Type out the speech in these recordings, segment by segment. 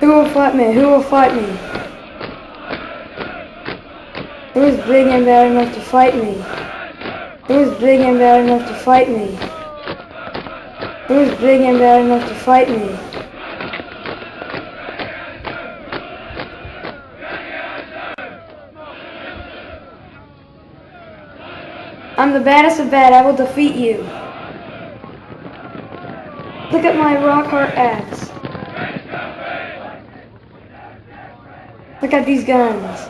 Who will fight me? Who will fight me? Who is big and bad enough to fight me? Who is big and bad enough to fight me? Who is big and bad enough to fight me? I'm the baddest of bad. I will defeat you. Look at my rock hard abs. Look at these guns.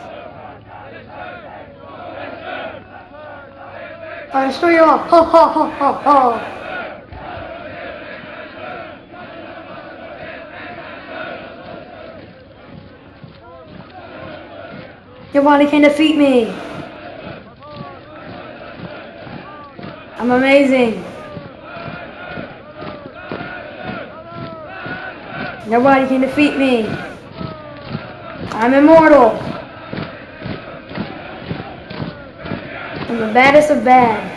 I'll show you off. Ha ha ha ha ha. Nobody can defeat me. I'm amazing. Nobody can defeat me. I'm immortal. I'm the baddest of bad.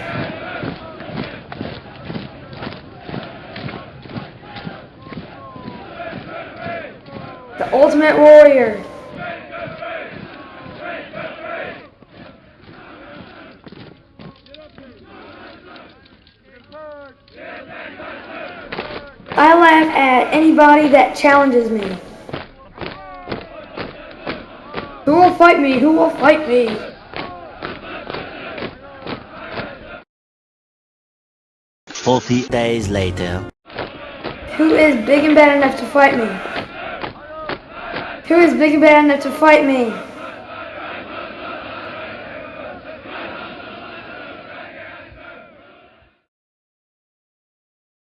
The ultimate warrior. I laugh at anybody that challenges me. Who will fight me? Who will fight me? "40 days later." Who is big and bad enough to fight me? Who is big and bad enough to fight me?